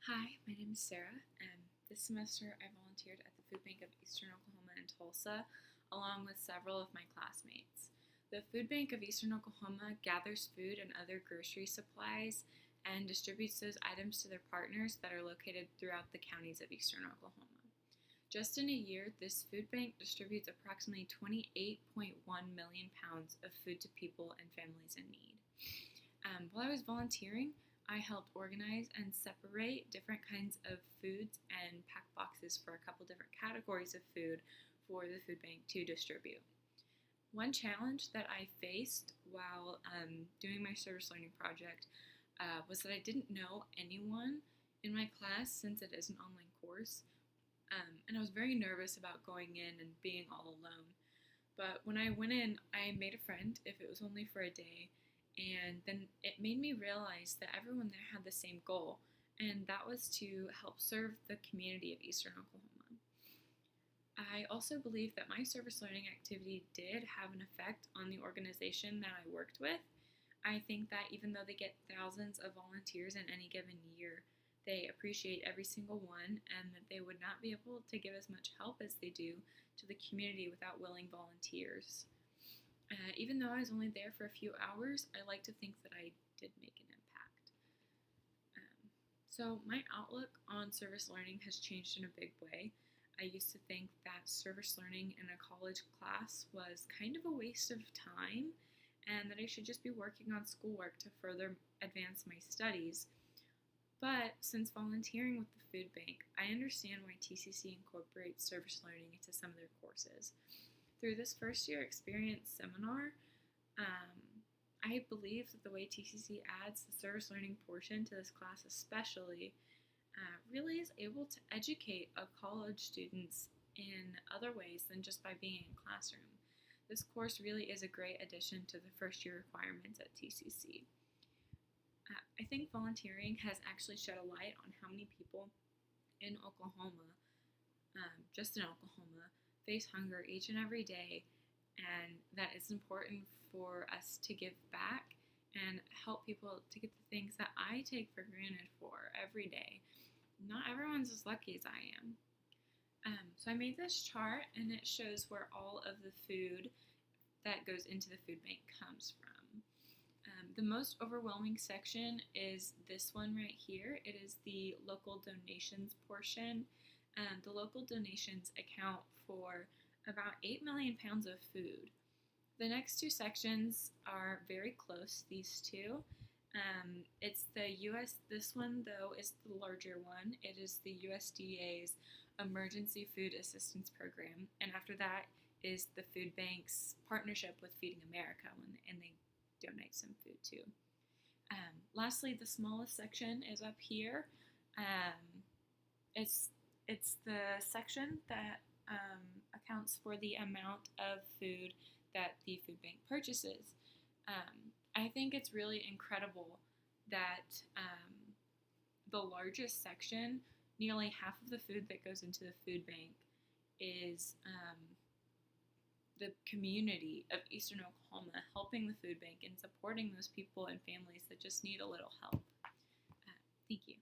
Hi, my name is Sarah, and this semester I volunteered at the Food Bank of Eastern Oklahoma in Tulsa, along with several of my classmates. The Food Bank of Eastern Oklahoma gathers food and other grocery supplies and distributes those items to their partners that are located throughout the counties of Eastern Oklahoma. Just in a year, this food bank distributes approximately 28.1 million pounds of food to people and families in need. While I was volunteering, I helped organize and separate different kinds of foods and pack boxes for a couple different categories of food for the food bank to distribute. One challenge that I faced while doing my service learning project was that I didn't know anyone in my class since it is an online course, and I was very nervous about going in and being all alone. But when I went in, I made a friend, if it was only for a day, and then it made me realize that everyone there had the same goal, and that was to help serve the community of Eastern Oklahoma. I also believe that my service learning activity did have an effect on the organization that I worked with. I think that even though they get thousands of volunteers in any given year, they appreciate every single one and that they would not be able to give as much help as they do to the community without willing volunteers. Even though I was only there for a few hours, I like to think that I did make an impact. So my outlook on service learning has changed in a big way. I used to think that service learning in a college class was kind of a waste of time and that I should just be working on schoolwork to further advance my studies. But since volunteering with the food bank, I understand why TCC incorporates service learning into some of their courses. Through this first year experience seminar, I believe that the way TCC adds the service learning portion to this class especially really is able to educate college students in other ways than just by being in classroom. This course really is a great addition to the first year requirements at TCC. I think volunteering has actually shed a light on how many people in Oklahoma, just in Oklahoma, face hunger each and every day, and that it's important for us to give back and help people to get the things that I take for granted for every day. Not everyone's as lucky as I am. So I made this chart, and it shows where all of the food that goes into the food bank comes from. The most overwhelming section is this one right here. It is the local donations portion. The local donations account for about 8 million pounds of food. The next two sections are very close, these two. It's the this one though is the larger one. It is the USDA's Emergency Food Assistance Program, and after that is the food bank's partnership with Feeding America, and they donate some food too. Lastly, the smallest section is up here. It's the section that accounts for the amount of food that the food bank purchases. I think it's really incredible that the largest section, nearly half of the food that goes into the food bank, is the community of Eastern Oklahoma helping the food bank and supporting those people and families that just need a little help. Thank you.